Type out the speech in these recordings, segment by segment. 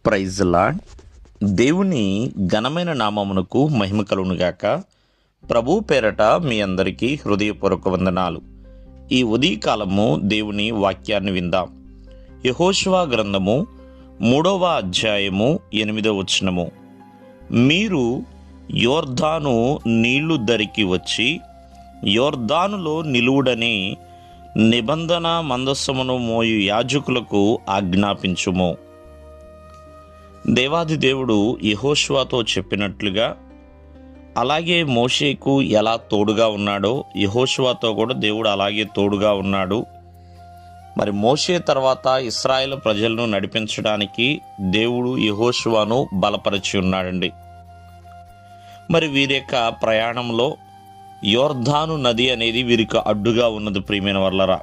Praise lord. దేవుని ఘనమైన నామమునకు మహిమ కలుగునుగాక. ప్రభు పేరట మీ అందరికీ హృదయపూర్వక వందనాలు. ఈ ఉదయకాలము దేవుని వాక్యాన్ని విందాం. యెహోషువ గ్రంథము 3వ అధ్యాయము 8వ వచనము. మీరు యోర్దాను నీళ్లు ధరికి వచ్చి యోర్దానులో నిలువుడని నిబంధన మందస్సమును మోయు యాజకులకు ఆజ్ఞాపించుము. దేవాది దేవుడు యెహోషువతో చెప్పినట్లుగా అలాగే మోషేకు ఎలా తోడుగా ఉన్నాడో యెహోషువతో కూడా దేవుడు అలాగే తోడుగా ఉన్నాడు. మరి మోషే తర్వాత ఇశ్రాయేలు ప్రజలను నడిపించడానికి దేవుడు యెహోషువను బలపరిచి ఉన్నాడండి. మరి వీరి యొక్క ప్రయాణంలో యోర్దాను నది అనేది వీరికి అడ్డుగా ఉన్నది. ప్రియమైన వర్లరా,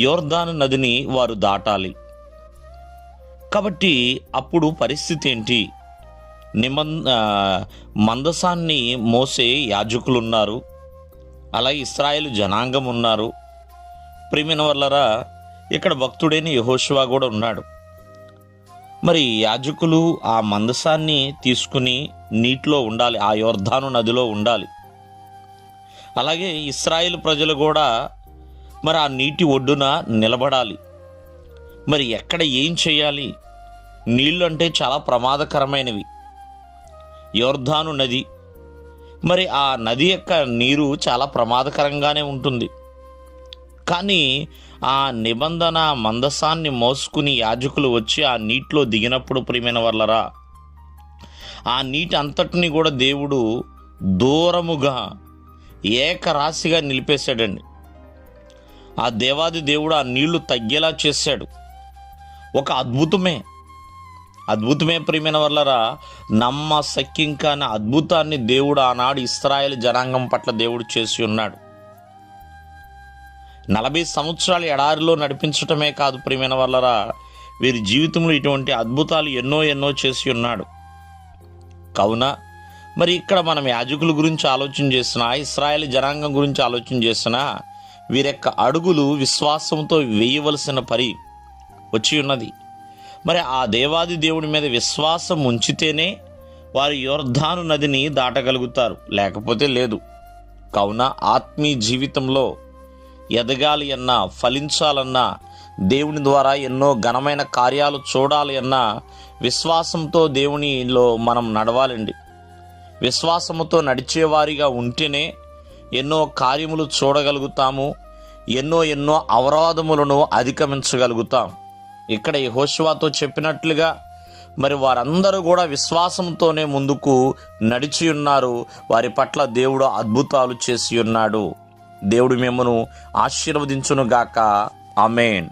యోర్దాను నదిని వారు దాటాలి. కాబట్టి అప్పుడు పరిస్థితి ఏంటి? మందసాన్ని మోసే యాజకులు ఉన్నారు, అలాగే ఇశ్రాయేలు జనాంగం ఉన్నారు. ప్రియమైన వర్లరా, ఇక్కడ భక్తుడైన యెహోషువ కూడా ఉన్నాడు. మరి యాజకులు ఆ మందసాన్ని తీసుకుని నీటిలో ఉండాలి, ఆ యోర్దాను నదిలో ఉండాలి. అలాగే ఇశ్రాయేలు ప్రజలు కూడా మరి ఆ నీటి ఒడ్డున నిలబడాలి. మరి ఎక్కడ ఏం చేయాలి? నీళ్ళు అంటే చాలా ప్రమాదకరమైనవి. యోర్దాను నది, మరి ఆ నది యొక్క నీరు చాలా ప్రమాదకరంగానే ఉంటుంది. కానీ ఆ నిబంధన మందసాన్ని మోసుకుని యాజకులు వచ్చి ఆ నీటిలో దిగినప్పుడు ప్రియమైన వర్లరా, ఆ నీటి అంతటిని కూడా దేవుడు దూరముగా ఏకరాశిగా నిలిపేశాడండి. ఆ దేవాది దేవుడు ఆ నీళ్లు తగ్గేలా చేశాడు. ఒక అద్భుతమే ప్రియమైన వర్లరా. నమ్మశక్యం కాని అద్భుతాన్ని దేవుడు ఆనాడు ఇశ్రాయేలు జనాంగం పట్ల దేవుడు చేసి ఉన్నాడు. 40 సంవత్సరాలు ఎడారిలో నడిపించటమే కాదు ప్రియమైన వర్లరా, వీరి జీవితంలో ఇటువంటి అద్భుతాలు ఎన్నో చేసి ఉన్నాడు. కావున మరి ఇక్కడ మనం యాజకుల గురించి ఆలోచన చేసినా, ఇశ్రాయేలు జనాంగం గురించి ఆలోచన చేసినా, వీరి యొక్క అడుగులు విశ్వాసంతో వేయవలసిన పరి వచ్చి ఉన్నది. మరి ఆ దేవాది దేవుడి మీద విశ్వాసం ఉంచితేనే వారు యోర్దాను నదిని దాటగలుగుతారు, లేకపోతే లేదు. కావున ఆత్మీయ జీవితంలో ఎదగాలి అన్నా, ఫలించాలన్నా, దేవుని ద్వారా ఎన్నో ఘనమైన కార్యాలు చూడాలి అన్నా విశ్వాసంతో దేవునిలో మనం నడవాలండి. విశ్వాసముతో నడిచేవారిగా ఉంటేనే ఎన్నో కార్యములు చూడగలుగుతాము, ఎన్నో అవరోధములను అధిగమించగలుగుతాం. ఇక్కడ యెహోషువతో చెప్పినట్లుగా మరి వారందరూ కూడా విశ్వాసంతోనే ముందుకు నడిచి ఉన్నారు. వారి పట్ల దేవుడు అద్భుతాలు చేసి ఉన్నాడు. దేవుడు మిమ్మను ఆశీర్వదించునుగాక. ఆమేన్.